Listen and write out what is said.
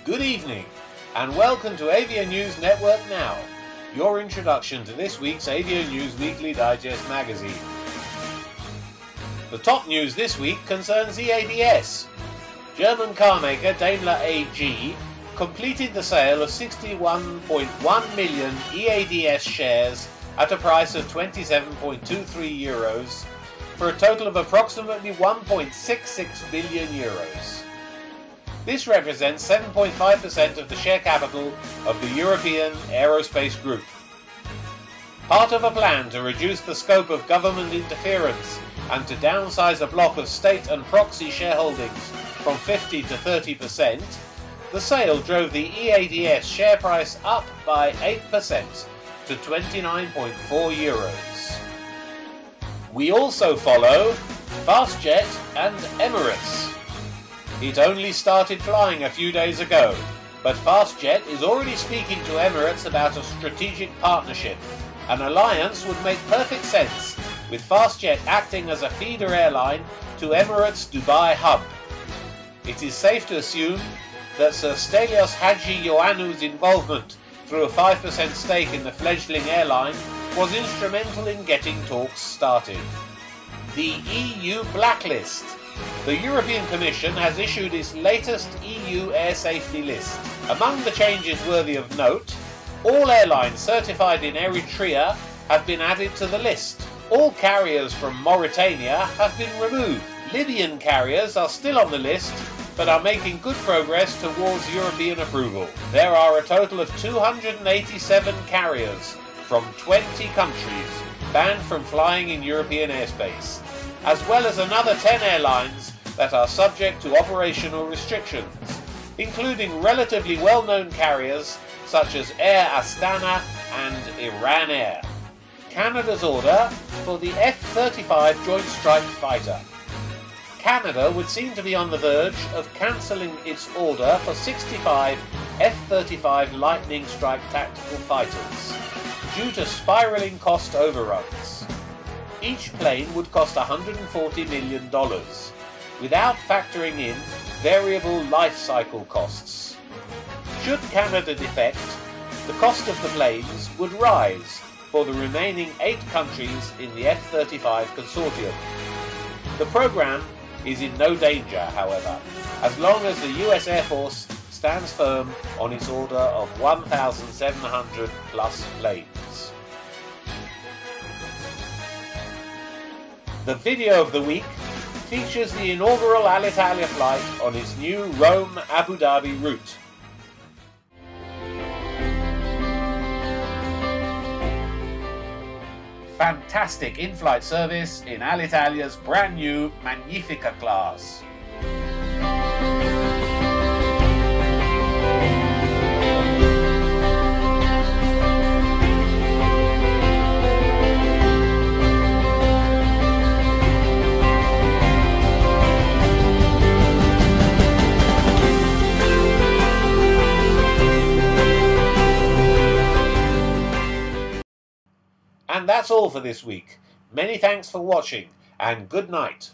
Good evening, and welcome to Avionews Network Now, your introduction to this week's Avionews Weekly Digest magazine. The top news this week concerns EADS. German carmaker Daimler AG completed the sale of 61.1 million EADS shares at a price of €27.23 for a total of approximately 1.66 billion euros. This represents 7.5% of the share capital of the European Aerospace Group. Part of a plan to reduce the scope of government interference and to downsize a block of state and proxy shareholdings from 50 to 30%, the sale drove the EADS share price up by 8% to 29.4 euros. We also follow FastJet and Emirates. It only started flying a few days ago, but FastJet is already speaking to Emirates about a strategic partnership. An alliance would make perfect sense, with FastJet acting as a feeder airline to Emirates' Dubai hub. It is safe to assume that Sir Stelios Hadjiioannou's involvement through a 5% stake in the fledgling airline was instrumental in getting talks started. The EU blacklist. The European Commission has issued its latest EU air safety list. Among the changes worthy of note, all airlines certified in Eritrea have been added to the list. All carriers from Mauritania have been removed. Libyan carriers are still on the list, but are making good progress towards European approval. There are a total of 287 carriers from 20 countries banned from flying in European airspace, as well as another 10 airlines that are subject to operational restrictions, including relatively well-known carriers such as Air Astana and Iran Air. Canada's order for the F-35 Joint Strike Fighter. Canada would seem to be on the verge of cancelling its order for 65 F-35 Lightning Strike tactical fighters due to spiralling cost overruns. Each plane would cost $140 million, without factoring in variable life cycle costs. Should Canada defect, the cost of the planes would rise for the remaining 8 countries in the F-35 consortium. The program is in no danger, however, as long as the US Air Force stands firm on its order of 1,700 plus planes. The video of the week features the inaugural Alitalia flight on its new Rome-Abu Dhabi route. Fantastic in-flight service in Alitalia's brand new Magnifica class. And that's all for this week. Many thanks for watching, and good night.